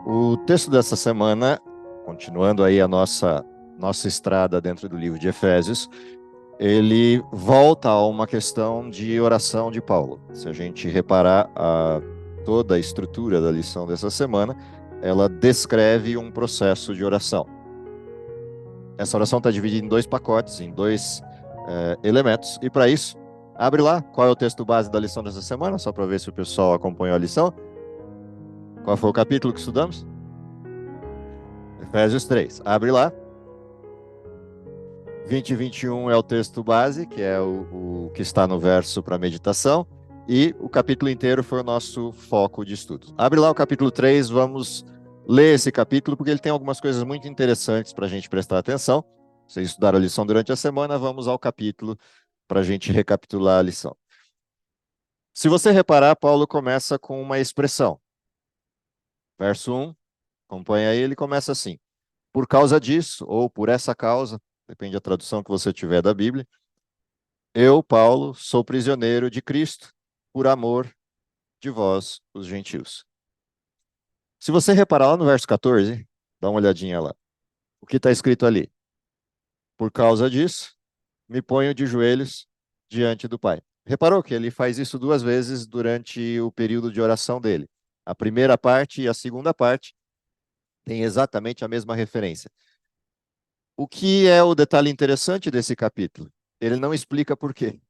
O texto dessa semana, continuando aí a nossa estrada dentro do livro de Efésios, ele volta a uma questão de oração de Paulo. Se a gente reparar toda a estrutura da lição dessa semana, ela descreve um processo de oração. Essa oração está dividida em dois pacotes, em dois elementos, e para isso, abre lá, qual é o texto base da lição dessa semana, só para ver se o pessoal acompanhou a lição. Qual foi o capítulo que estudamos? Efésios 3. Abre lá. 20 e 21 é o texto base, que é o que está no verso para meditação, e o capítulo inteiro foi o nosso foco de estudos. Abre lá o capítulo 3, vamos ler esse capítulo, porque ele tem algumas coisas muito interessantes para a gente prestar atenção. Vocês estudaram a lição durante a semana, vamos ao capítulo para a gente recapitular a lição. Se você reparar, Paulo começa com uma expressão. Verso 1, acompanha aí, ele começa assim: por causa disso, ou por essa causa, depende da tradução que você tiver da Bíblia, eu, Paulo, sou prisioneiro de Cristo, por amor de vós, os gentios. Se você reparar lá no verso 14, dá uma olhadinha lá. O que está escrito ali? Por causa disso, me ponho de joelhos diante do Pai. Reparou que ele faz isso duas vezes durante o período de oração dele. A primeira parte e a segunda parte têm exatamente a mesma referência. O que é o detalhe interessante desse capítulo? Ele não explica por quê.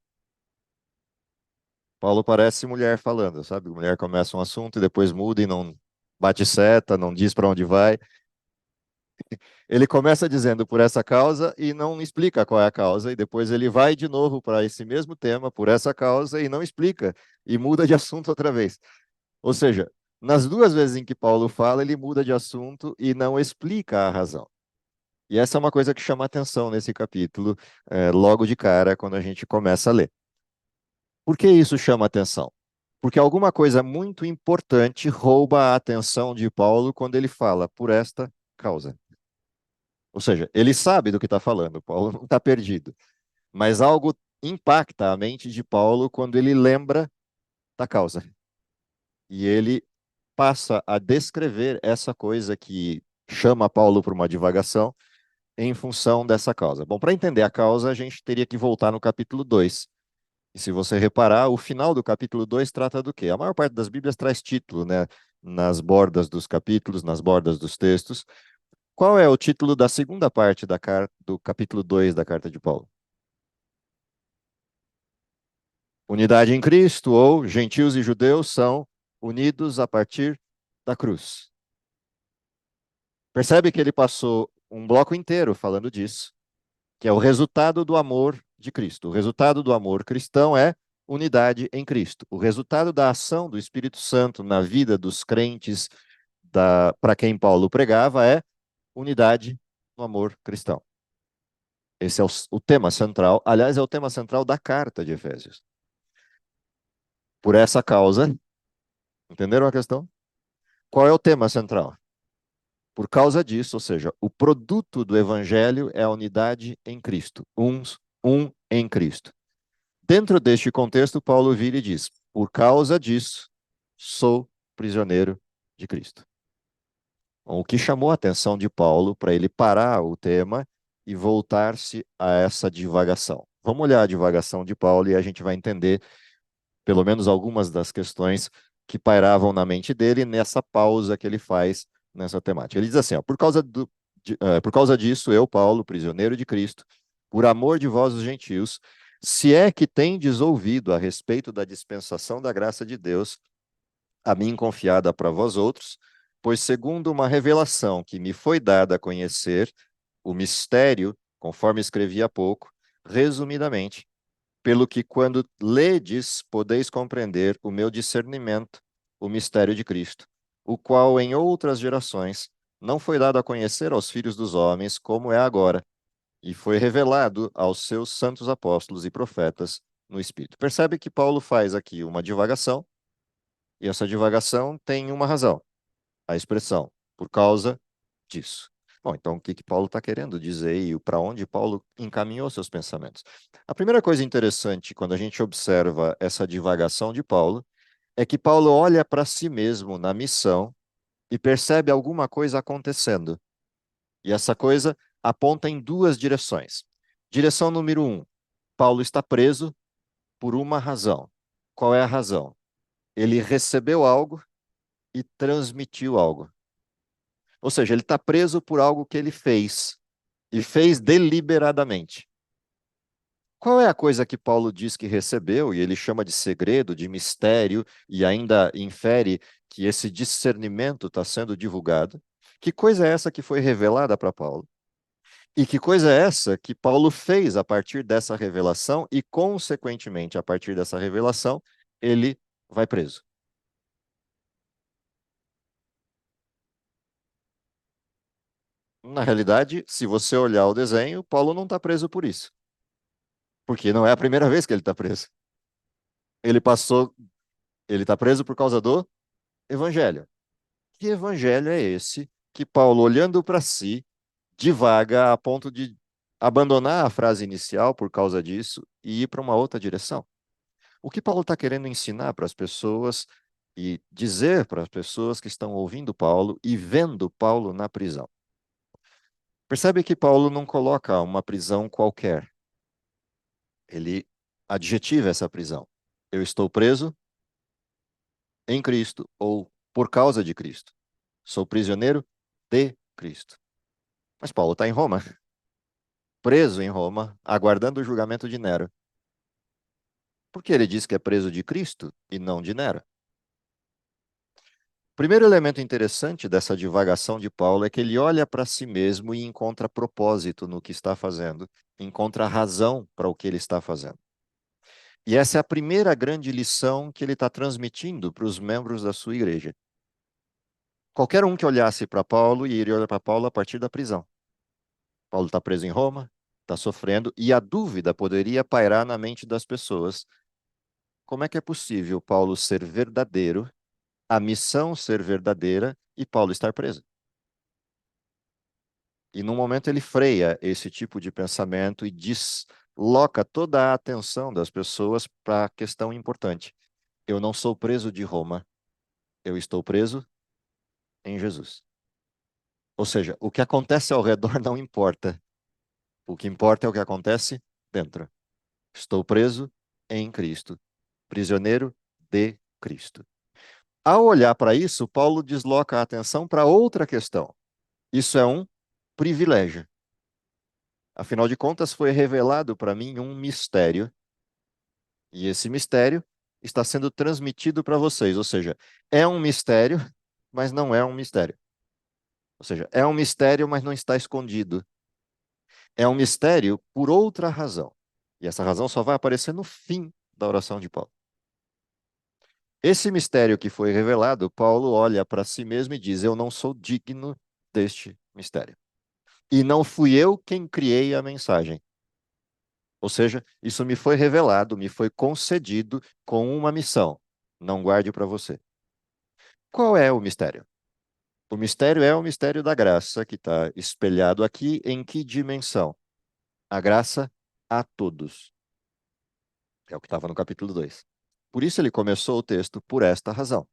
Paulo parece mulher falando, sabe? Mulher começa um assunto e depois muda e não bate seta, não diz para onde vai. Ele começa dizendo por essa causa e não explica qual é a causa, e depois ele vai de novo para esse mesmo tema, por essa causa, e não explica, e muda de assunto outra vez. Ou seja, nas duas vezes em que Paulo fala, ele muda de assunto e não explica a razão. E essa é uma coisa que chama atenção nesse capítulo, logo de cara, quando a gente começa a ler. Por que isso chama atenção? Porque alguma coisa muito importante rouba a atenção de Paulo quando ele fala por esta causa. Ou seja, ele sabe do que está falando, Paulo não está perdido. Mas algo impacta a mente de Paulo quando ele lembra da causa. E ele passa a descrever essa coisa que chama Paulo para uma divagação em função dessa causa. Bom, para entender a causa, a gente teria que voltar no capítulo 2. E se você reparar, o final do capítulo 2 trata do quê? A maior parte das Bíblias traz título, né? Nas bordas dos capítulos, nas bordas dos textos. Qual é o título da segunda parte do capítulo 2 da carta de Paulo? Unidade em Cristo, ou gentios e judeus são unidos a partir da cruz. Percebe que ele passou um bloco inteiro falando disso, que é o resultado do amor de Cristo. O resultado do amor cristão é unidade em Cristo. O resultado da ação do Espírito Santo na vida dos crentes para quem Paulo pregava é unidade no amor cristão. Esse é o tema central. Aliás, é o tema central da carta de Efésios. Por essa causa, entenderam a questão? Qual é o tema central? Por causa disso, ou seja, o produto do evangelho é a unidade em Cristo, um em Cristo. Dentro deste contexto, Paulo vira e diz: por causa disso, sou prisioneiro de Cristo. Bom, o que chamou a atenção de Paulo para ele parar o tema e voltar-se a essa divagação. Vamos olhar a divagação de Paulo e a gente vai entender pelo menos algumas das questões que pairavam na mente dele nessa pausa que ele faz nessa temática. Ele diz assim, ó, por causa disso, eu, Paulo, prisioneiro de Cristo, por amor de vós, os gentios, se é que tendes ouvido a respeito da dispensação da graça de Deus, a mim confiada para vós outros, pois segundo uma revelação que me foi dada a conhecer, o mistério, conforme escrevi há pouco, resumidamente, pelo que quando ledes, podeis compreender o meu discernimento, o mistério de Cristo, o qual em outras gerações não foi dado a conhecer aos filhos dos homens, como é agora, e foi revelado aos seus santos apóstolos e profetas no Espírito. Percebe que Paulo faz aqui uma divagação, e essa divagação tem uma razão, a expressão, por causa disso. Bom, então o que Paulo está querendo dizer e para onde Paulo encaminhou seus pensamentos? A primeira coisa interessante quando a gente observa essa divagação de Paulo é que Paulo olha para si mesmo na missão e percebe alguma coisa acontecendo. E essa coisa aponta em duas direções. Direção número um: Paulo está preso por uma razão. Qual é a razão? Ele recebeu algo e transmitiu algo. Ou seja, ele está preso por algo que ele fez, e fez deliberadamente. Qual é a coisa que Paulo diz que recebeu, e ele chama de segredo, de mistério, e ainda infere que esse discernimento está sendo divulgado? Que coisa é essa que foi revelada para Paulo? E que coisa é essa que Paulo fez a partir dessa revelação e, consequentemente, a partir dessa revelação, ele vai preso? Na realidade, se você olhar o desenho, Paulo não está preso por isso, porque não é a primeira vez que ele está preso. Ele passou, ele está preso por causa do evangelho. Que evangelho é esse que Paulo, olhando para si, divaga a ponto de abandonar a frase inicial por causa disso e ir para uma outra direção? O que Paulo está querendo ensinar para as pessoas e dizer para as pessoas que estão ouvindo Paulo e vendo Paulo na prisão? Percebe que Paulo não coloca uma prisão qualquer. Ele adjetiva essa prisão. Eu estou preso em Cristo ou por causa de Cristo. Sou prisioneiro de Cristo. Mas Paulo está em Roma, preso em Roma, aguardando o julgamento de Nero. Por que ele diz que é preso de Cristo e não de Nero? O primeiro elemento interessante dessa divagação de Paulo é que ele olha para si mesmo e encontra propósito no que está fazendo, encontra razão para o que ele está fazendo. E essa é a primeira grande lição que ele está transmitindo para os membros da sua igreja. Qualquer um que olhasse para Paulo iria olhar para Paulo a partir da prisão. Paulo está preso em Roma, está sofrendo, e a dúvida poderia pairar na mente das pessoas. Como é que é possível Paulo ser verdadeiro, a missão ser verdadeira e Paulo estar preso? E num momento ele freia esse tipo de pensamento e desloca toda a atenção das pessoas para a questão importante. Eu não sou preso de Roma, eu estou preso em Jesus. Ou seja, o que acontece ao redor não importa. O que importa é o que acontece dentro. Estou preso em Cristo, prisioneiro de Cristo. Ao olhar para isso, Paulo desloca a atenção para outra questão. Isso é um privilégio. Afinal de contas, foi revelado para mim um mistério, e esse mistério está sendo transmitido para vocês. Ou seja, é um mistério, mas não é um mistério. Ou seja, é um mistério, mas não está escondido. É um mistério por outra razão. E essa razão só vai aparecer no fim da oração de Paulo. Esse mistério que foi revelado, Paulo olha para si mesmo e diz: Eu não sou digno deste mistério. E não fui eu quem criei a mensagem. Ou seja, isso me foi revelado, me foi concedido com uma missão. Não guarde para você. Qual é o mistério? O mistério é o mistério da graça, que está espelhado aqui em que dimensão? A graça a todos. É o que estava no capítulo 2. Por isso ele começou o texto por esta razão.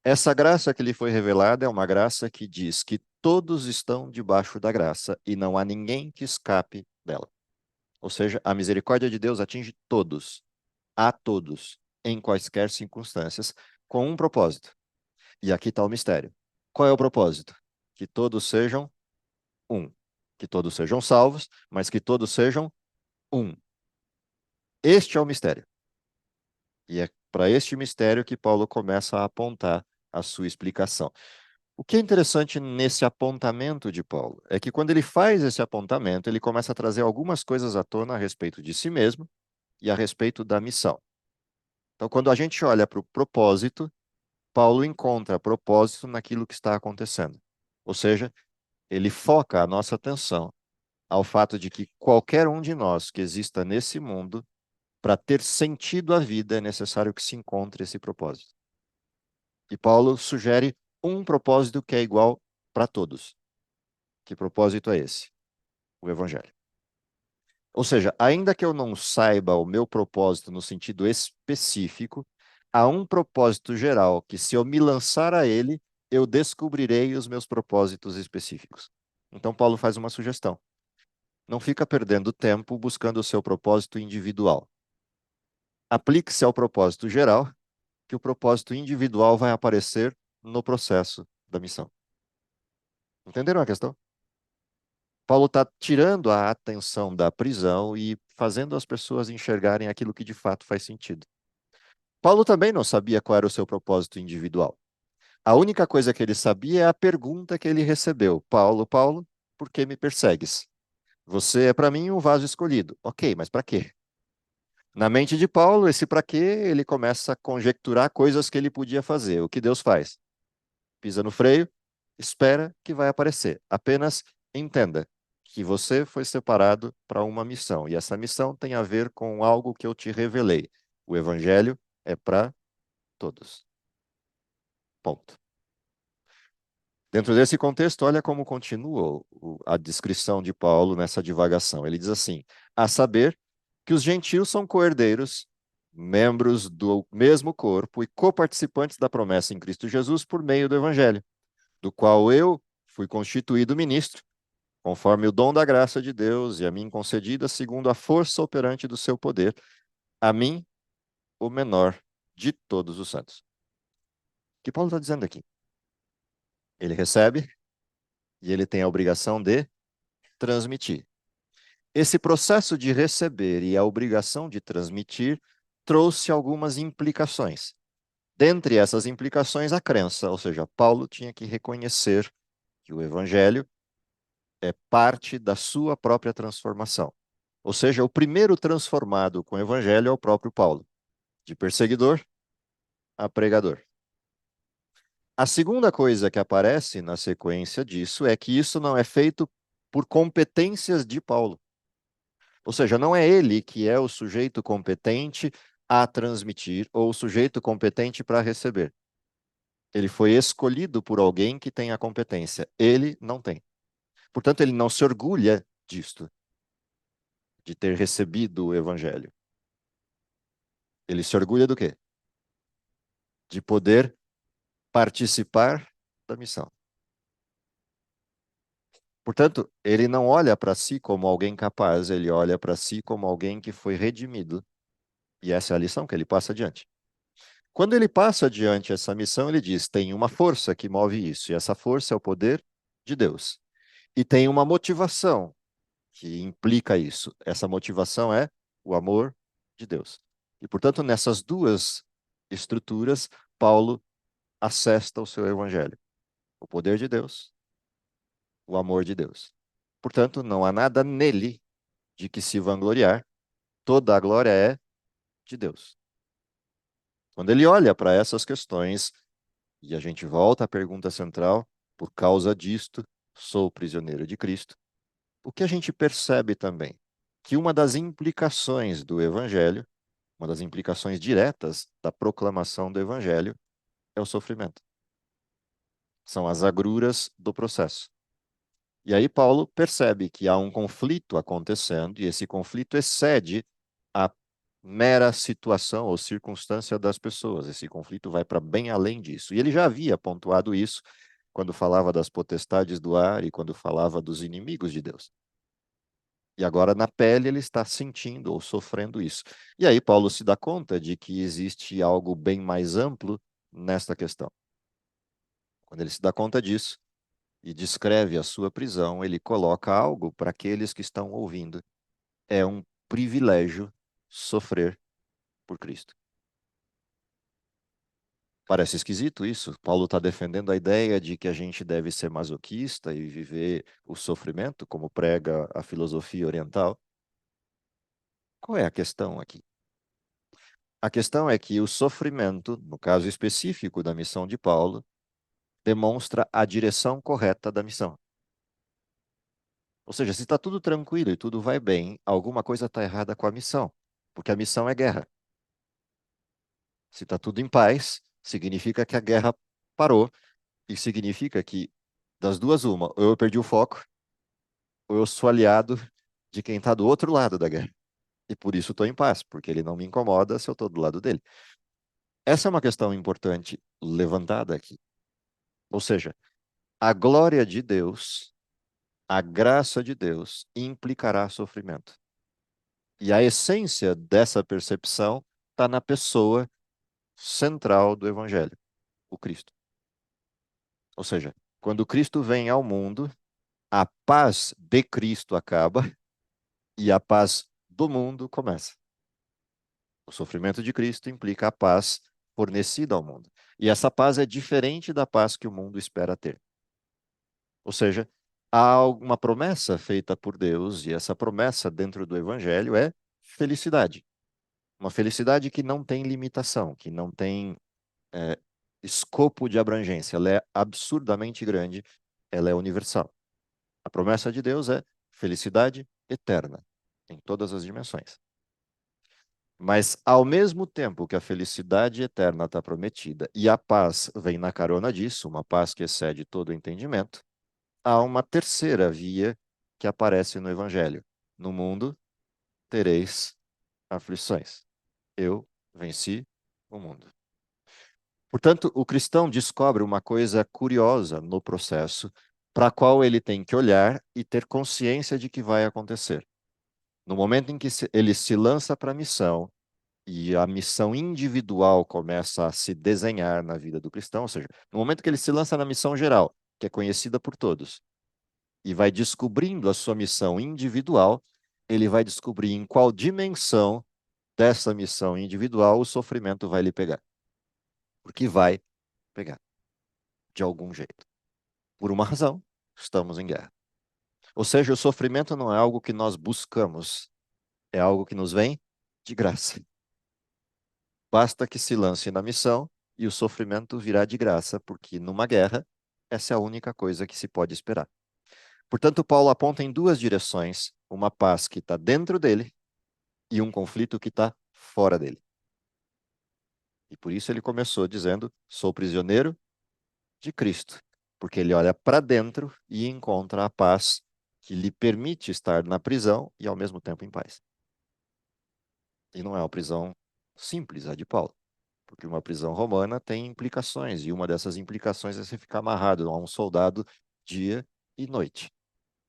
Essa graça que lhe foi revelada é uma graça que diz que todos estão debaixo da graça e não há ninguém que escape dela. Ou seja, a misericórdia de Deus atinge todos, a todos, em quaisquer circunstâncias, com um propósito. E aqui está o mistério. Qual é o propósito? Que todos sejam um. Que todos sejam salvos, mas que todos sejam um. Este é o mistério. E é para este mistério que Paulo começa a apontar a sua explicação. O que é interessante nesse apontamento de Paulo é que quando ele faz esse apontamento, ele começa a trazer algumas coisas à tona a respeito de si mesmo e a respeito da missão. Então, quando a gente olha para o propósito, Paulo encontra propósito naquilo que está acontecendo. Ou seja, ele foca a nossa atenção ao fato de que qualquer um de nós que exista nesse mundo, para ter sentido a vida, é necessário que se encontre esse propósito. E Paulo sugere um propósito que é igual para todos. Que propósito é esse? O Evangelho. Ou seja, ainda que eu não saiba o meu propósito no sentido específico, há um propósito geral que, se eu me lançar a ele, eu descobrirei os meus propósitos específicos. Então, Paulo faz uma sugestão. Não fica perdendo tempo buscando o seu propósito individual. Aplique-se ao propósito geral, que o propósito individual vai aparecer no processo da missão. Entenderam a questão? Paulo está tirando a atenção da prisão e fazendo as pessoas enxergarem aquilo que de fato faz sentido. Paulo também não sabia qual era o seu propósito individual. A única coisa que ele sabia é a pergunta que ele recebeu: Paulo, Paulo, por que me persegues? Você é para mim um vaso escolhido. Ok, mas para quê? Na mente de Paulo, esse para quê, ele começa a conjecturar coisas que ele podia fazer. O que Deus faz? Pisa no freio, espera que vai aparecer. Apenas entenda que você foi separado para uma missão, e essa missão tem a ver com algo que eu te revelei. O evangelho é para todos. Ponto. Dentro desse contexto, olha como continua a descrição de Paulo nessa divagação. Ele diz assim: a saber que os gentios são coerdeiros, membros do mesmo corpo e coparticipantes da promessa em Cristo Jesus por meio do evangelho, do qual eu fui constituído ministro, conforme o dom da graça de Deus e a mim concedida segundo a força operante do seu poder, a mim, o menor de todos os santos. O que Paulo está dizendo aqui? Ele recebe e ele tem a obrigação de transmitir. Esse processo de receber e a obrigação de transmitir trouxe algumas implicações. Dentre essas implicações, a crença, ou seja, Paulo tinha que reconhecer que o evangelho é parte da sua própria transformação. Ou seja, o primeiro transformado com o evangelho é o próprio Paulo, de perseguidor a pregador. A segunda coisa que aparece na sequência disso é que isso não é feito por competências de Paulo. Ou seja, não é ele que é o sujeito competente a transmitir ou o sujeito competente para receber. Ele foi escolhido por alguém que tem a competência. Ele não tem. Portanto, ele não se orgulha disto, de ter recebido o evangelho. Ele se orgulha do quê? De poder participar da missão. Portanto, ele não olha para si como alguém capaz, ele olha para si como alguém que foi redimido. E essa é a lição que ele passa adiante. Quando ele passa adiante essa missão, ele diz: tem uma força que move isso, e essa força é o poder de Deus. E tem uma motivação que implica isso. Essa motivação é o amor de Deus. E, portanto, nessas duas estruturas, Paulo acesta o seu evangelho: o poder de Deus, o amor de Deus. Portanto, não há nada nele de que se vangloriar, toda a glória é de Deus. Quando ele olha para essas questões, e a gente volta à pergunta central: por causa disto, sou prisioneiro de Cristo. O que a gente percebe também? Que uma das implicações do Evangelho, uma das implicações diretas da proclamação do Evangelho, é o sofrimento. São as agruras do processo. E aí Paulo percebe que há um conflito acontecendo, e esse conflito excede a mera situação ou circunstância das pessoas. Esse conflito vai para bem além disso. E ele já havia pontuado isso quando falava das potestades do ar e quando falava dos inimigos de Deus. E agora na pele ele está sentindo ou sofrendo isso. E aí Paulo se dá conta de que existe algo bem mais amplo nesta questão. Quando ele se dá conta disso e descreve a sua prisão, ele coloca algo para aqueles que estão ouvindo. É um privilégio sofrer por Cristo. Parece esquisito isso. Paulo está defendendo a ideia de que a gente deve ser masoquista e viver o sofrimento, como prega a filosofia oriental. Qual é a questão aqui? A questão é que o sofrimento, no caso específico da missão de Paulo, demonstra a direção correta da missão. Ou seja, se está tudo tranquilo e tudo vai bem, alguma coisa está errada com a missão, porque a missão é guerra. Se está tudo em paz, significa que a guerra parou e significa que, das duas, uma, ou eu perdi o foco, ou eu sou aliado de quem está do outro lado da guerra. E por isso estou em paz, porque ele não me incomoda se eu estou do lado dele. Essa é uma questão importante levantada aqui. Ou seja, a glória de Deus, a graça de Deus implicará sofrimento. E a essência dessa percepção está na pessoa central do Evangelho, o Cristo. Ou seja, quando Cristo vem ao mundo, a paz de Cristo acaba e a paz do mundo começa. O sofrimento de Cristo implica a paz fornecida ao mundo. E essa paz é diferente da paz que o mundo espera ter. Ou seja, há uma promessa feita por Deus, e essa promessa dentro do Evangelho é felicidade. Uma felicidade que não tem limitação, que não tem é, escopo de abrangência. Ela é absurdamente grande, ela é universal. A promessa de Deus é felicidade eterna, em todas as dimensões. Mas, ao mesmo tempo que a felicidade eterna está prometida e a paz vem na carona disso, uma paz que excede todo o entendimento, há uma terceira via que aparece no Evangelho. No mundo tereis aflições. Eu venci o mundo. Portanto, o cristão descobre uma coisa curiosa no processo, para a qual ele tem que olhar e ter consciência de que vai acontecer. No momento em que ele se lança para a missão, e a missão individual começa a se desenhar na vida do cristão, ou seja, no momento que ele se lança na missão geral, que é conhecida por todos, e vai descobrindo a sua missão individual, ele vai descobrir em qual dimensão dessa missão individual o sofrimento vai lhe pegar. Porque vai pegar, de algum jeito. Por uma razão, estamos em guerra. Ou seja, o sofrimento não é algo que nós buscamos, é algo que nos vem de graça. Basta que se lance na missão e o sofrimento virá de graça, porque numa guerra, essa é a única coisa que se pode esperar. Portanto, Paulo aponta em duas direções: uma paz que está dentro dele e um conflito que está fora dele. E por isso ele começou dizendo: sou prisioneiro de Cristo, porque ele olha para dentro e encontra a paz que lhe permite estar na prisão e ao mesmo tempo em paz. E não é uma prisão simples, a de Paulo, porque uma prisão romana tem implicações, e uma dessas implicações é você ficar amarrado a um soldado dia e noite.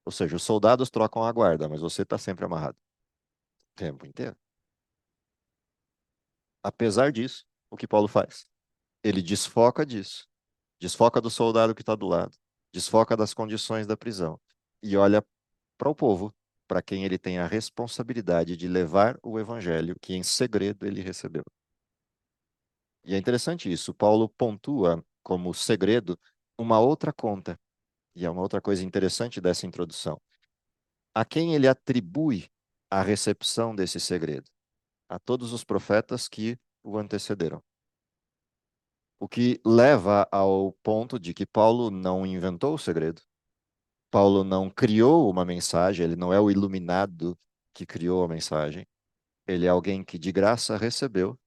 Ou seja, os soldados trocam a guarda, mas você está sempre amarrado o tempo inteiro. Apesar disso, o que Paulo faz? Ele desfoca disso, desfoca do soldado que está do lado, desfoca das condições da prisão e olha para o povo, para quem ele tem a responsabilidade de levar o evangelho que em segredo ele recebeu. E é interessante isso. Paulo pontua como segredo uma outra conta, e é uma outra coisa interessante dessa introdução. A quem ele atribui a recepção desse segredo? A todos os profetas que o antecederam. O que leva ao ponto de que Paulo não inventou o segredo. Paulo não criou uma mensagem, ele não é o iluminado que criou a mensagem. Ele é alguém que de graça recebeu,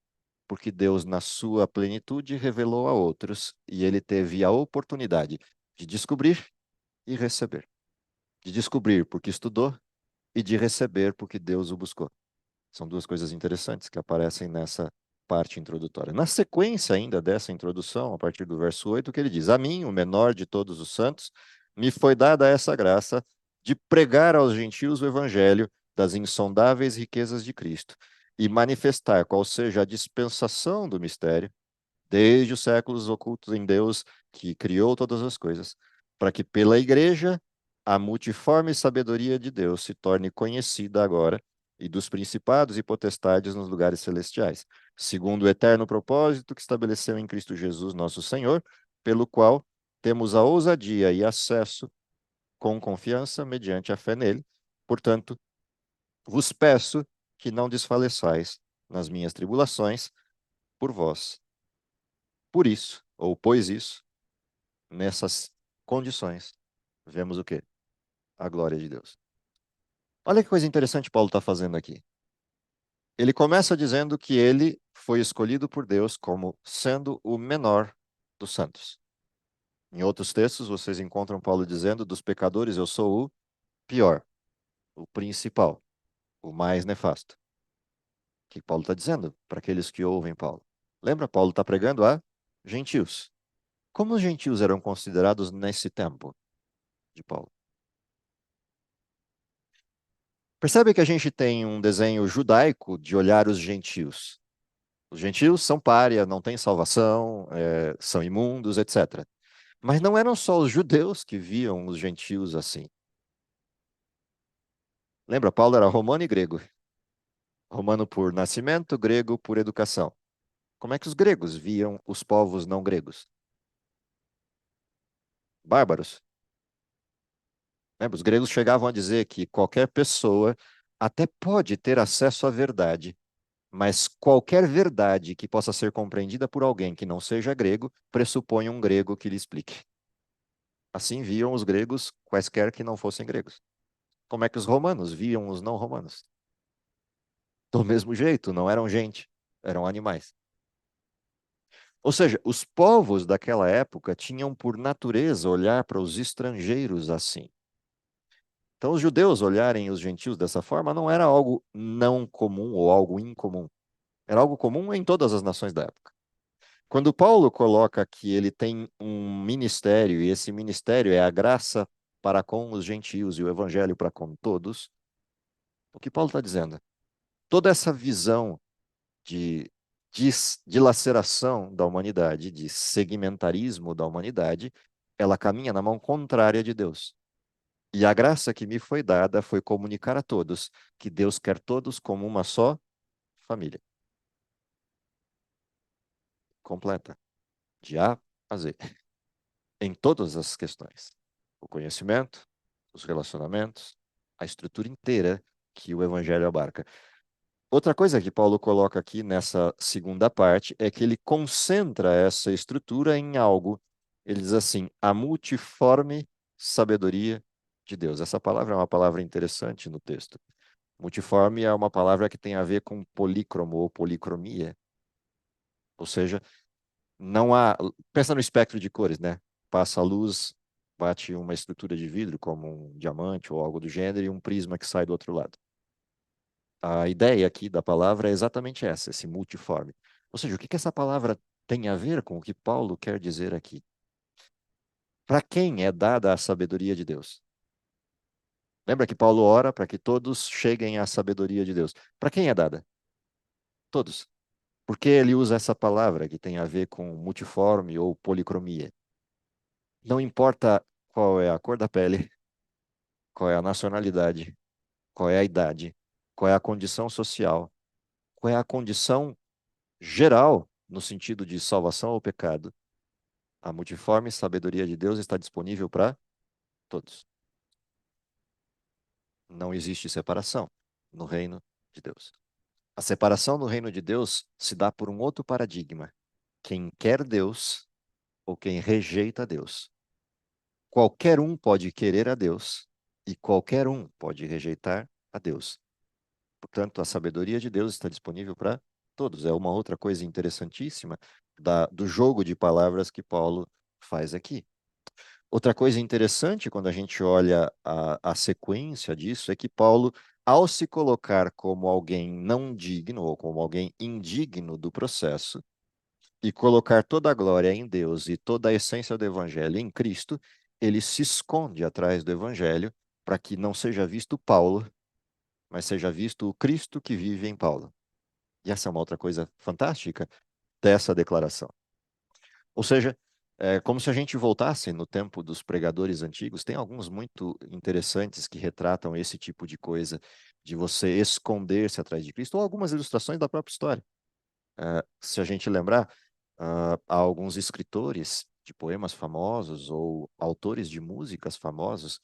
porque Deus, na sua plenitude, revelou a outros e ele teve a oportunidade de descobrir e receber. De descobrir porque estudou e de receber porque Deus o buscou. São duas coisas interessantes que aparecem nessa parte introdutória. Na sequência ainda dessa introdução, a partir do verso 8, que ele diz: a mim, o menor de todos os santos, me foi dada essa graça de pregar aos gentios o evangelho das insondáveis riquezas de Cristo e manifestar qual seja a dispensação do mistério, desde os séculos ocultos em Deus, que criou todas as coisas, para que pela igreja a multiforme sabedoria de Deus se torne conhecida agora e dos principados e potestades nos lugares celestiais, segundo o eterno propósito que estabeleceu em Cristo Jesus, nosso Senhor, pelo qual temos a ousadia e acesso com confiança mediante a fé nele. Portanto, vos peço que não desfaleçais nas minhas tribulações por vós. Por isso, ou pois isso, nessas condições, vemos o quê? A glória de Deus. Olha que coisa interessante Paulo está fazendo aqui. Ele começa dizendo que ele foi escolhido por Deus como sendo o menor dos santos. Em outros textos, vocês encontram Paulo dizendo: dos pecadores eu sou o pior, o principal, o mais nefasto. O que Paulo está dizendo para aqueles que ouvem Paulo? Lembra, Paulo está pregando a gentios. Como os gentios eram considerados nesse tempo de Paulo? Percebe que a gente tem um desenho judaico de olhar os gentios. Os gentios são pária, não têm salvação, são imundos, etc. Mas não eram só os judeus que viam os gentios assim. Lembra, Paulo era romano e grego. Romano por nascimento, grego por educação. Como é que os gregos viam os povos não gregos? Bárbaros. Lembra? Os gregos chegavam a dizer que qualquer pessoa até pode ter acesso à verdade, mas qualquer verdade que possa ser compreendida por alguém que não seja grego pressupõe um grego que lhe explique. Assim viam os gregos quaisquer que não fossem gregos. Como é que os romanos viam os não romanos? Do mesmo jeito, não eram gente, eram animais. Ou seja, os povos daquela época tinham por natureza olhar para os estrangeiros assim. Então, os judeus olharem os gentios dessa forma não era algo não comum ou algo incomum. Era algo comum em todas as nações da época. Quando Paulo coloca que ele tem um ministério, e esse ministério é a graça para com os gentios e o evangelho para com todos, o que Paulo está dizendo? Toda essa visão de dilaceração da humanidade, de segmentarismo da humanidade, ela caminha na mão contrária de Deus. E a graça que me foi dada foi comunicar a todos que Deus quer todos como uma só família, completa, de A a Z, em todas as questões. O conhecimento, os relacionamentos, a estrutura inteira que o evangelho abarca. Outra coisa que Paulo coloca aqui nessa segunda parte é que ele concentra essa estrutura em algo. Ele diz assim: a multiforme sabedoria de Deus. Essa palavra é uma palavra interessante no texto. Multiforme é uma palavra que tem a ver com polícromo ou policromia. Ou seja, não há. Pensa no espectro de cores, né? Passa a luz, bate uma estrutura de vidro, como um diamante ou algo do gênero, e um prisma que sai do outro lado. A ideia aqui da palavra é exatamente essa, esse multiforme. Ou seja, o que que essa palavra tem a ver com o que Paulo quer dizer aqui? Para quem é dada a sabedoria de Deus? Lembra que Paulo ora para que todos cheguem à sabedoria de Deus. Para quem é dada? Todos. Por que ele usa essa palavra que tem a ver com multiforme ou policromia? Não importa qual é a cor da pele, qual é a nacionalidade, qual é a idade, qual é a condição social, qual é a condição geral no sentido de salvação ou pecado. A multiforme sabedoria de Deus está disponível para todos. Não existe separação no reino de Deus. A separação no reino de Deus se dá por um outro paradigma. Quem quer Deus ou quem rejeita Deus. Qualquer um pode querer a Deus e qualquer um pode rejeitar a Deus. Portanto, a sabedoria de Deus está disponível para todos. É uma outra coisa interessantíssima do jogo de palavras que Paulo faz aqui. Outra coisa interessante quando a gente olha a sequência disso é que Paulo, ao se colocar como alguém não digno ou como alguém indigno do processo e colocar toda a glória em Deus e toda a essência do evangelho em Cristo, ele se esconde atrás do evangelho para que não seja visto Paulo, mas seja visto o Cristo que vive em Paulo. E essa é uma outra coisa fantástica dessa declaração. Ou seja, é como se a gente voltasse no tempo dos pregadores antigos. Tem alguns muito interessantes que retratam esse tipo de coisa, de você esconder-se atrás de Cristo, ou algumas ilustrações da própria história. Se a gente lembrar, há alguns escritores de poemas famosos ou autores de músicas famosos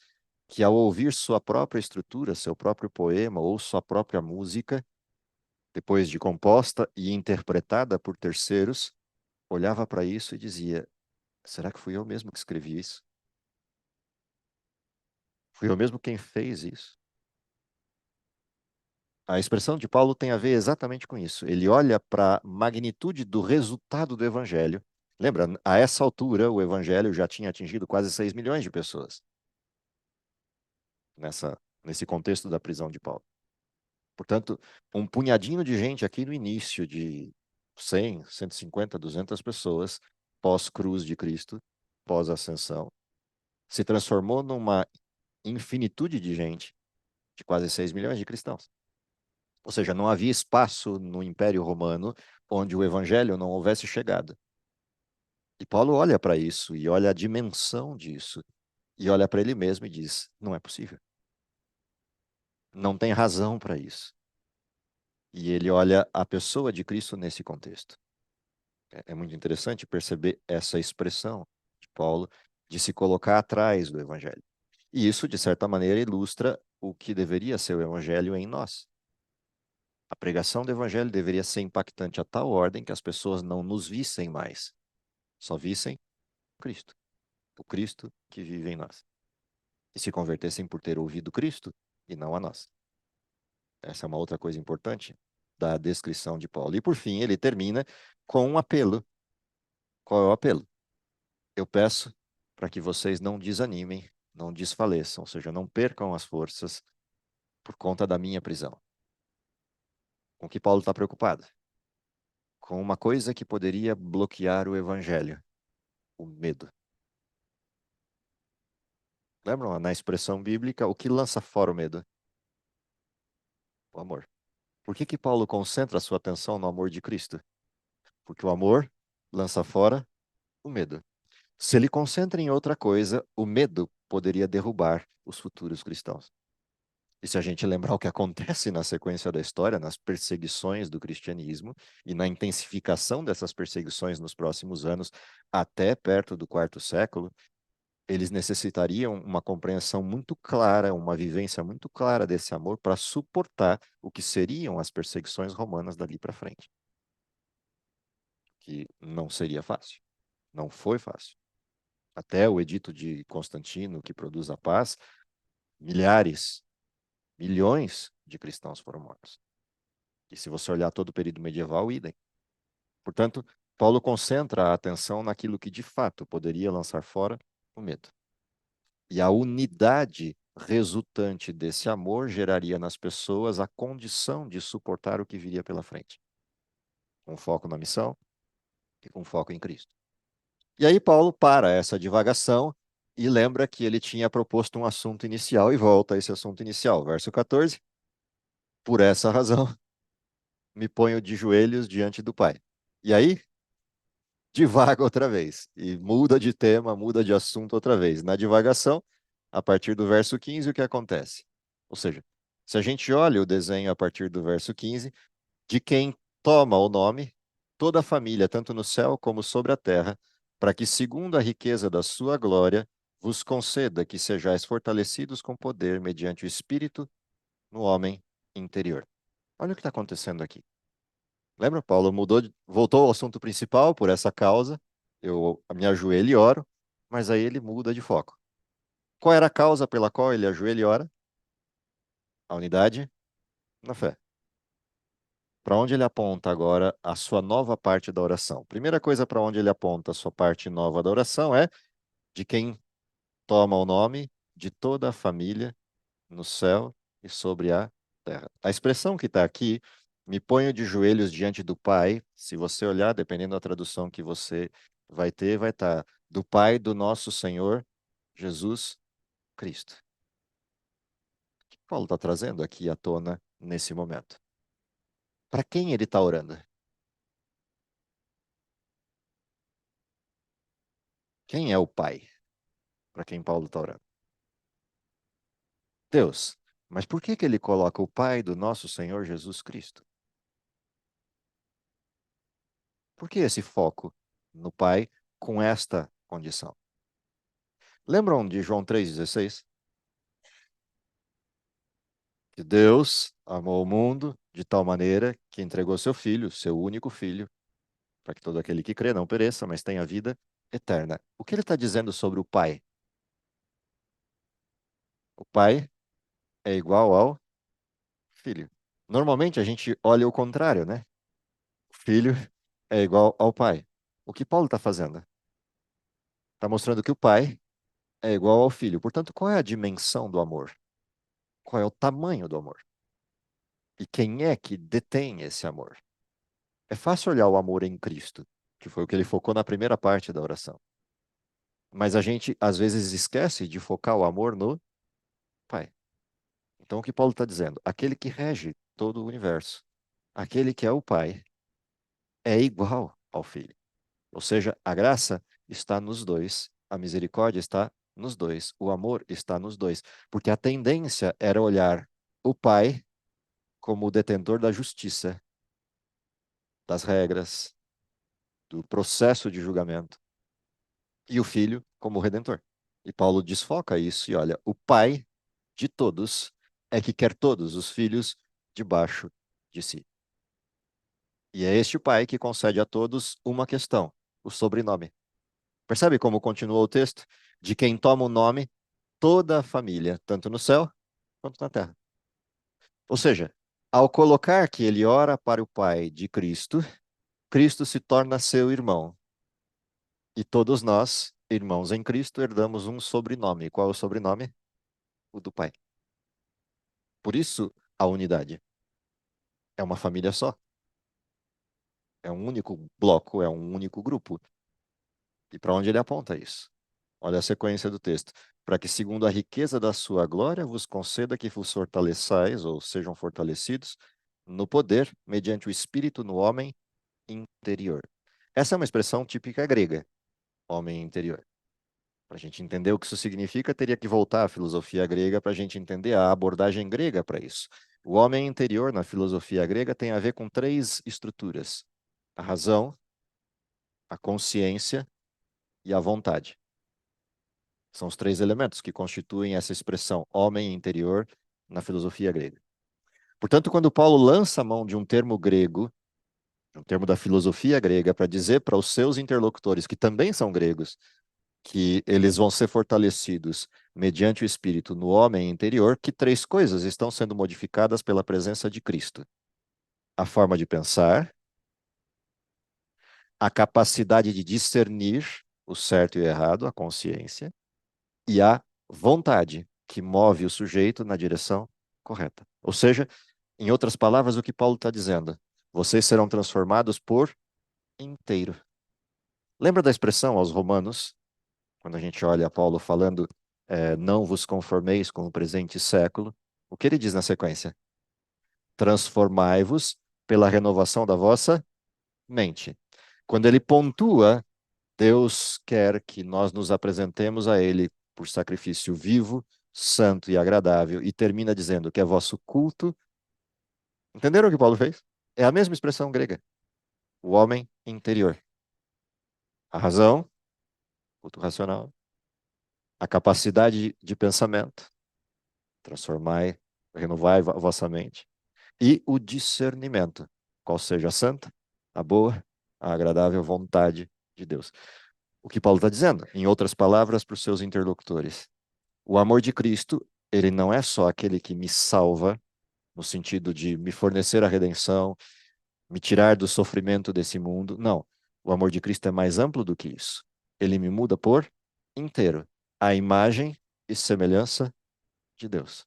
que, ao ouvir sua própria estrutura, seu próprio poema ou sua própria música, depois de composta e interpretada por terceiros, olhava para isso e dizia: será que fui eu mesmo que escrevi isso? Fui eu mesmo quem fez isso? A expressão de Paulo tem a ver exatamente com isso. Ele olha para a magnitude do resultado do evangelho. Lembra, a essa altura, o evangelho já tinha atingido quase 6 milhões de pessoas nesse contexto da prisão de Paulo. Portanto, um punhadinho de gente aqui no início, de 100, 150, 200 pessoas, pós-cruz de Cristo, pós-ascensão, se transformou numa infinitude de gente, de quase 6 milhões de cristãos. Ou seja, não havia espaço no Império Romano onde o evangelho não houvesse chegado. E Paulo olha para isso e olha a dimensão disso e olha para ele mesmo e diz: não é possível. Não tem razão para isso. E ele olha a pessoa de Cristo nesse contexto. É muito interessante perceber essa expressão de Paulo de se colocar atrás do evangelho. E isso, de certa maneira, ilustra o que deveria ser o evangelho em nós. A pregação do evangelho deveria ser impactante a tal ordem que as pessoas não nos vissem mais, só vissem Cristo, o Cristo que vive em nós. E se convertessem por ter ouvido Cristo e não a nós. Essa é uma outra coisa importante da descrição de Paulo. E por fim, ele termina com um apelo. Qual é o apelo? Eu peço para que vocês não desanimem, não desfaleçam, ou seja, não percam as forças por conta da minha prisão. Com que Paulo está preocupado? Com uma coisa que poderia bloquear o evangelho, o medo. Lembram na expressão bíblica, o que lança fora o medo? O amor. Por que Paulo concentra a sua atenção no amor de Cristo? Porque o amor lança fora o medo. Se ele concentra em outra coisa, o medo poderia derrubar os futuros cristãos. E se a gente lembrar o que acontece na sequência da história, nas perseguições do cristianismo e na intensificação dessas perseguições nos próximos anos, até perto do quarto século, eles necessitariam uma compreensão muito clara, uma vivência muito clara desse amor para suportar o que seriam as perseguições romanas dali para frente. Que não seria fácil, não foi fácil. Até o Edito de Constantino, que produz a paz, milhares, milhões de cristãos foram mortos. E se você olhar todo o período medieval, idem. Portanto, Paulo concentra a atenção naquilo que de fato poderia lançar fora o medo. E a unidade resultante desse amor geraria nas pessoas a condição de suportar o que viria pela frente. Com foco na missão e com foco em Cristo. E aí Paulo para essa divagação e lembra que ele tinha proposto um assunto inicial e volta a esse assunto inicial. Verso 14. Por essa razão, me ponho de joelhos diante do Pai. E aí, divaga outra vez. E muda de tema, muda de assunto outra vez. Na divagação, a partir do verso 15, o que acontece? Ou seja, se a gente olha o desenho a partir do verso 15, de quem toma o nome, toda a família, tanto no céu como sobre a terra, para que, segundo a riqueza da sua glória, vos conceda que sejais fortalecidos com poder mediante o Espírito no homem interior. Olha o que está acontecendo aqui. Lembra, Paulo mudou, voltou ao assunto principal por essa causa. Eu me ajoelho e oro, mas aí ele muda de foco. Qual era a causa pela qual ele ajoelha e ora? A unidade na fé. Para onde ele aponta agora a sua nova parte da oração? Primeira coisa para onde ele aponta a sua parte nova da oração é de quem toma o nome de toda a família no céu e sobre a terra. A expressão que está aqui, me ponho de joelhos diante do Pai, se você olhar, dependendo da tradução que você vai ter, vai estar do Pai do nosso Senhor Jesus Cristo. O que Paulo está trazendo aqui à tona nesse momento? Para quem ele está orando? Quem é o Pai? Para quem Paulo está orando? Deus. Mas por que ele coloca o Pai do nosso Senhor Jesus Cristo? Por que esse foco no Pai com esta condição? Lembram de João 3,16? Que Deus amou o mundo de tal maneira que entregou seu Filho, seu único Filho, para que todo aquele que crê não pereça, mas tenha vida eterna. O que ele está dizendo sobre o Pai? O Pai é igual ao Filho. Normalmente a gente olha o contrário, né? O Filho é igual ao Pai. O que Paulo está fazendo? Está mostrando que o Pai é igual ao Filho. Portanto, qual é a dimensão do amor? Qual é o tamanho do amor? E quem é que detém esse amor? É fácil olhar o amor em Cristo, que foi o que ele focou na primeira parte da oração. Mas a gente, às vezes, esquece de focar o amor no Pai. Então, o que Paulo está dizendo? Aquele que rege todo o universo, aquele que é o Pai, é igual ao Filho. Ou seja, a graça está nos dois, a misericórdia está nos dois, o amor está nos dois. Porque a tendência era olhar o Pai como o detentor da justiça, das regras, do processo de julgamento, e o Filho como o redentor. E Paulo desfoca isso e olha, o Pai de todos é que quer todos os filhos debaixo de si. E é este o Pai que concede a todos uma questão, o sobrenome. Percebe como continua o texto? De quem toma o nome, toda a família, tanto no céu quanto na terra. Ou seja, ao colocar que ele ora para o Pai de Cristo, Cristo se torna seu irmão. E todos nós, irmãos em Cristo, herdamos um sobrenome. Qual é o sobrenome? O do Pai. Por isso, a unidade. É uma família só. É um único bloco, é um único grupo. E para onde ele aponta isso? Olha a sequência do texto. Para que, segundo a riqueza da sua glória, vos conceda que vos fortaleçais, ou sejam fortalecidos, no poder, mediante o Espírito no homem interior. Essa é uma expressão típica grega, homem interior. Para a gente entender o que isso significa, teria que voltar à filosofia grega para a gente entender a abordagem grega para isso. O homem interior, na filosofia grega, tem a ver com três estruturas: a razão, a consciência e a vontade. São os três elementos que constituem essa expressão homem interior na filosofia grega. Portanto, quando Paulo lança a mão de um termo grego, um termo da filosofia grega, para dizer para os seus interlocutores, que também são gregos, que eles vão ser fortalecidos mediante o Espírito no homem interior, que três coisas estão sendo modificadas pela presença de Cristo: a forma de pensar, a capacidade de discernir o certo e o errado, a consciência, e a vontade, que move o sujeito na direção correta. Ou seja, em outras palavras, o que Paulo está dizendo: vocês serão transformados por inteiro. Lembra da expressão aos Romanos, quando a gente olha Paulo falando, não vos conformeis com o presente século? O que ele diz na sequência? Transformai-vos pela renovação da vossa mente. Quando ele pontua, Deus quer que nós nos apresentemos a Ele por sacrifício vivo, santo e agradável, e termina dizendo que é vosso culto. Entenderam o que Paulo fez? É a mesma expressão grega. O homem interior. A razão, culto racional. A capacidade de pensamento, transformai, renovai a vossa mente. E o discernimento, qual seja a santa, a boa, a agradável vontade de Deus. O que Paulo está dizendo, em outras palavras, para os seus interlocutores: o amor de Cristo, ele não é só aquele que me salva, no sentido de me fornecer a redenção, me tirar do sofrimento desse mundo. Não. O amor de Cristo é mais amplo do que isso. Ele me muda por inteiro, a imagem e semelhança de Deus.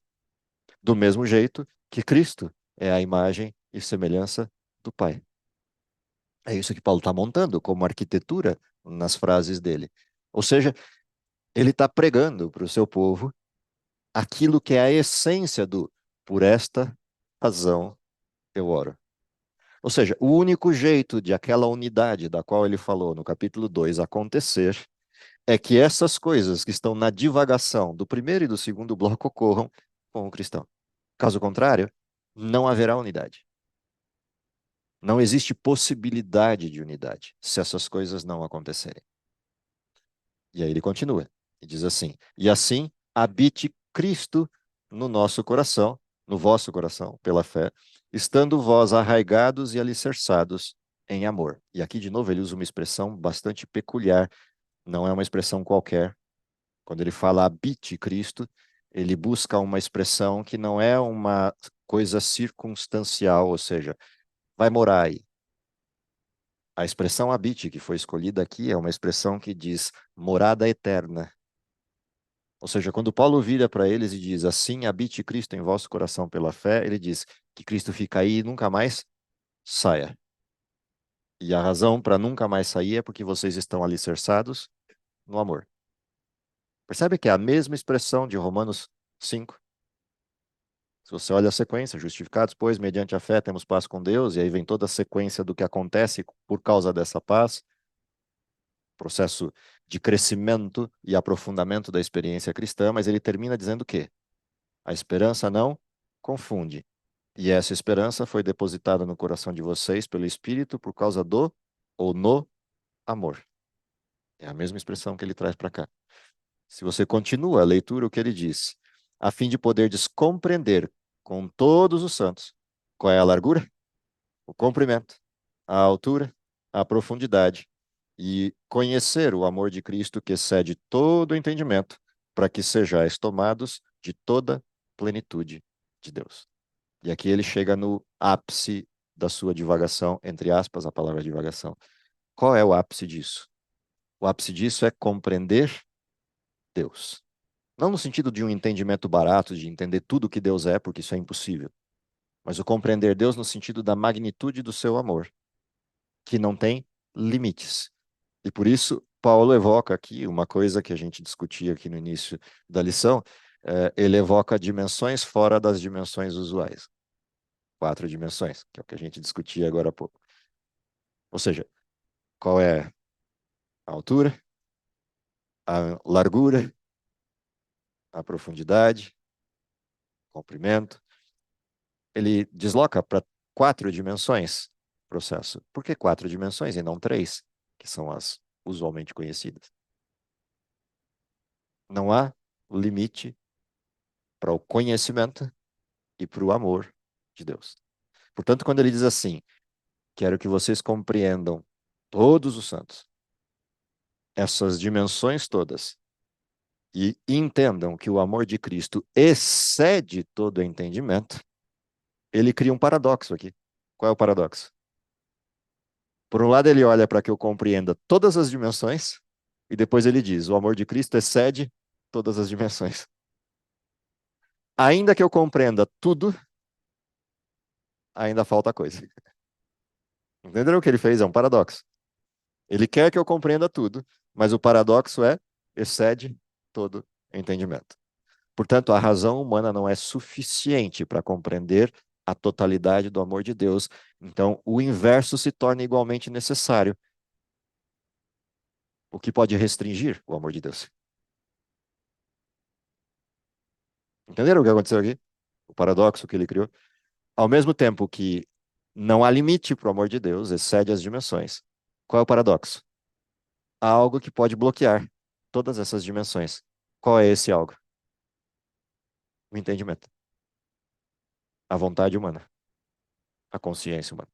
Do mesmo jeito que Cristo é a imagem e semelhança do Pai. É isso que Paulo está montando como arquitetura nas frases dele. Ou seja, ele está pregando para o seu povo aquilo que é a essência do por esta razão eu oro. Ou seja, o único jeito de aquela unidade da qual ele falou no capítulo 2 acontecer é que essas coisas que estão na divagação do primeiro e do segundo bloco ocorram com o cristão. Caso contrário, não haverá unidade. Não existe possibilidade de unidade se essas coisas não acontecerem. E aí ele continua e diz assim: e assim habite Cristo no nosso coração, no vosso coração, pela fé, estando vós arraigados e alicerçados em amor. E aqui, de novo, ele usa uma expressão bastante peculiar, não é uma expressão qualquer. Quando ele fala habite Cristo, ele busca uma expressão que não é uma coisa circunstancial, ou seja, vai morar aí. A expressão habite que foi escolhida aqui é uma expressão que diz morada eterna. Ou seja, quando Paulo vira para eles e diz assim, habite Cristo em vosso coração pela fé, ele diz que Cristo fica aí e nunca mais saia. E a razão para nunca mais sair é porque vocês estão alicerçados no amor. Percebe que é a mesma expressão de Romanos 5? Se você olha a sequência, justificados, pois, mediante a fé temos paz com Deus, e aí vem toda a sequência do que acontece por causa dessa paz, processo de crescimento e aprofundamento da experiência cristã, mas ele termina dizendo o quê? A esperança não confunde. E essa esperança foi depositada no coração de vocês pelo Espírito por causa do ou no amor. É a mesma expressão que ele traz para cá. Se você continua a leitura, o que ele diz? A fim de poderdes compreender com todos os santos qual é a largura, o comprimento, a altura, a profundidade e conhecer o amor de Cristo que excede todo o entendimento, para que sejais tomados de toda plenitude de Deus. E aqui ele chega no ápice da sua divagação, entre aspas, a palavra divagação. Qual é o ápice disso? O ápice disso é compreender Deus. Não no sentido de um entendimento barato, de entender tudo o que Deus é, porque isso é impossível, mas o compreender Deus no sentido da magnitude do seu amor, que não tem limites. E por isso, Paulo evoca aqui uma coisa que a gente discutia aqui no início da lição, ele evoca dimensões fora das dimensões usuais. 4 dimensões, que é o que a gente discutia agora há pouco. Ou seja, qual é a altura, a largura, a profundidade, o comprimento. Ele desloca para 4 dimensões o processo. Por que 4 dimensões e não 3, que são as usualmente conhecidas? Não há limite para o conhecimento e para o amor de Deus. Portanto, quando ele diz assim, quero que vocês compreendam todos os santos, essas dimensões todas, e entendam que o amor de Cristo excede todo entendimento, ele cria um paradoxo aqui. Qual é o paradoxo? Por um lado, ele olha para que eu compreenda todas as dimensões, e depois ele diz: o amor de Cristo excede todas as dimensões. Ainda que eu compreenda tudo, ainda falta coisa. Entenderam o que ele fez? É um paradoxo. Ele quer que eu compreenda tudo, mas o paradoxo é excede todo entendimento. Portanto, a razão humana não é suficiente para compreender a totalidade do amor de Deus. Então, o inverso se torna igualmente necessário, o que pode restringir o amor de Deus. Entenderam o que aconteceu aqui? O paradoxo que ele criou? Ao mesmo tempo que não há limite para o amor de Deus, excede as dimensões. Qual é o paradoxo? Há algo que pode bloquear todas essas dimensões. Qual é esse algo? O entendimento, a vontade humana, a consciência humana.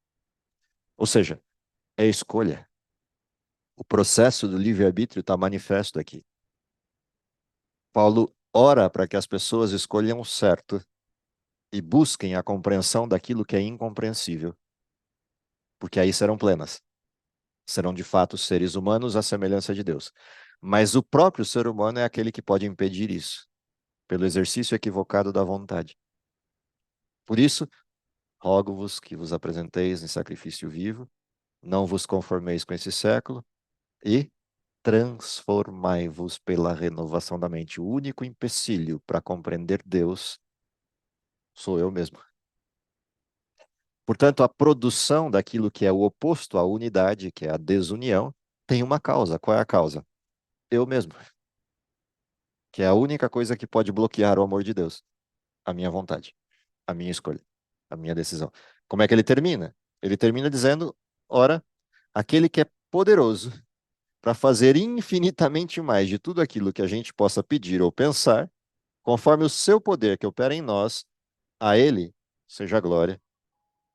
Ou seja, é escolha. O processo do livre-arbítrio está manifesto aqui. Paulo ora para que as pessoas escolham o certo e busquem a compreensão daquilo que é incompreensível, porque aí serão plenas. Serão de fato seres humanos à semelhança de Deus. Mas o próprio ser humano é aquele que pode impedir isso, pelo exercício equivocado da vontade. Por isso, rogo-vos que vos apresenteis em sacrifício vivo, não vos conformeis com esse século e transformai-vos pela renovação da mente. O único empecilho para compreender Deus sou eu mesmo. Portanto, a produção daquilo que é o oposto à unidade, que é a desunião, tem uma causa. Qual é a causa? Eu mesmo, que é a única coisa que pode bloquear o amor de Deus, a minha vontade, a minha escolha, a minha decisão. Como é que ele termina? Ele termina dizendo: ora, aquele que é poderoso para fazer infinitamente mais de tudo aquilo que a gente possa pedir ou pensar, conforme o seu poder que opera em nós, a ele seja a glória,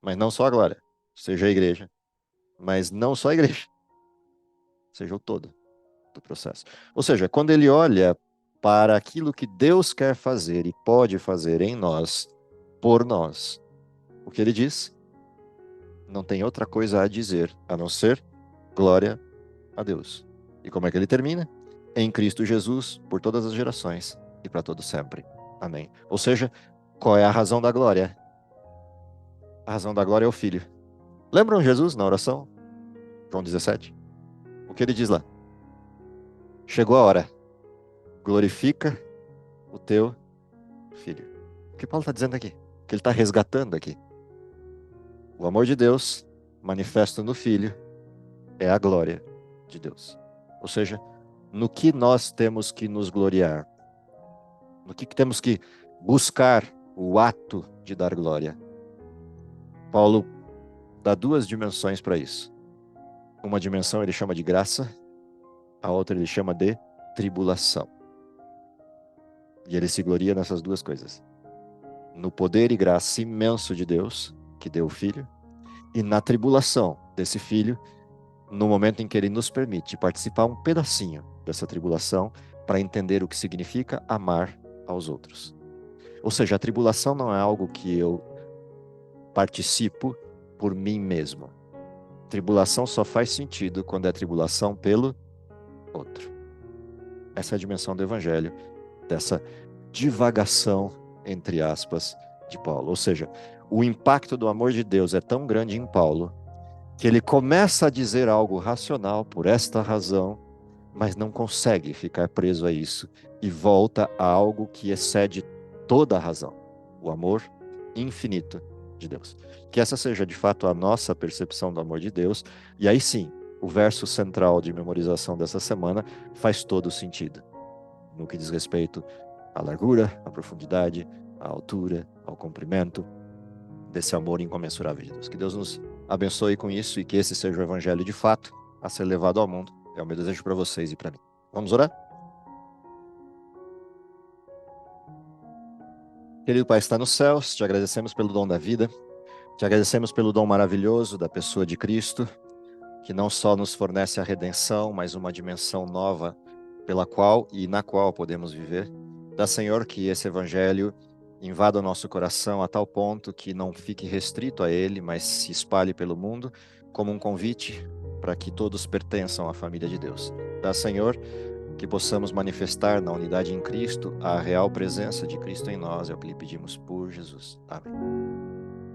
mas não só a glória, seja a igreja, mas não só a igreja, seja o todo do processo. Ou seja, quando ele olha para aquilo que Deus quer fazer e pode fazer em nós, por nós, o que ele diz? Não tem outra coisa a dizer a não ser glória a Deus. E como é que ele termina? Em Cristo Jesus, por todas as gerações e para todo sempre. Amém. Ou seja, qual é a razão da glória? A razão da glória é o Filho. Lembram Jesus na oração? João 17. O que ele diz lá? Chegou a hora. Glorifica o teu filho. O que Paulo está dizendo aqui? O que ele está resgatando aqui? O amor de Deus manifesto no Filho é a glória de Deus. Ou seja, no que nós temos que nos gloriar, no que temos que buscar o ato de dar glória. Paulo dá duas dimensões para isso. Uma dimensão ele chama de graça, a outra ele chama de tribulação. E ele se gloria nessas duas coisas. No poder e graça imenso de Deus, que deu o Filho, e na tribulação desse Filho, no momento em que ele nos permite participar um pedacinho dessa tribulação para entender o que significa amar aos outros. Ou seja, a tribulação não é algo que eu participo por mim mesmo. Tribulação só faz sentido quando é tribulação pelo outro. Essa é a dimensão do Evangelho, dessa divagação, entre aspas, de Paulo. Ou seja, o impacto do amor de Deus é tão grande em Paulo que ele começa a dizer algo racional por esta razão, mas não consegue ficar preso a isso e volta a algo que excede toda a razão, o amor infinito de Deus. Que essa seja de fato a nossa percepção do amor de Deus, e aí sim, o verso central de memorização dessa semana faz todo o sentido, no que diz respeito à largura, à profundidade, à altura, ao comprimento desse amor incomensurável de Deus. Que Deus nos abençoe com isso e que esse seja o evangelho de fato a ser levado ao mundo. É o meu desejo para vocês e para mim. Vamos orar? Querido Pai, está nos céus, te agradecemos pelo dom da vida, te agradecemos pelo dom maravilhoso da pessoa de Cristo, que não só nos fornece a redenção, mas uma dimensão nova pela qual e na qual podemos viver. Dá, Senhor, que esse evangelho invada o nosso coração a tal ponto que não fique restrito a ele, mas se espalhe pelo mundo como um convite para que todos pertençam à família de Deus. Dá, Senhor, que possamos manifestar na unidade em Cristo a real presença de Cristo em nós. É o que lhe pedimos por Jesus. Amém.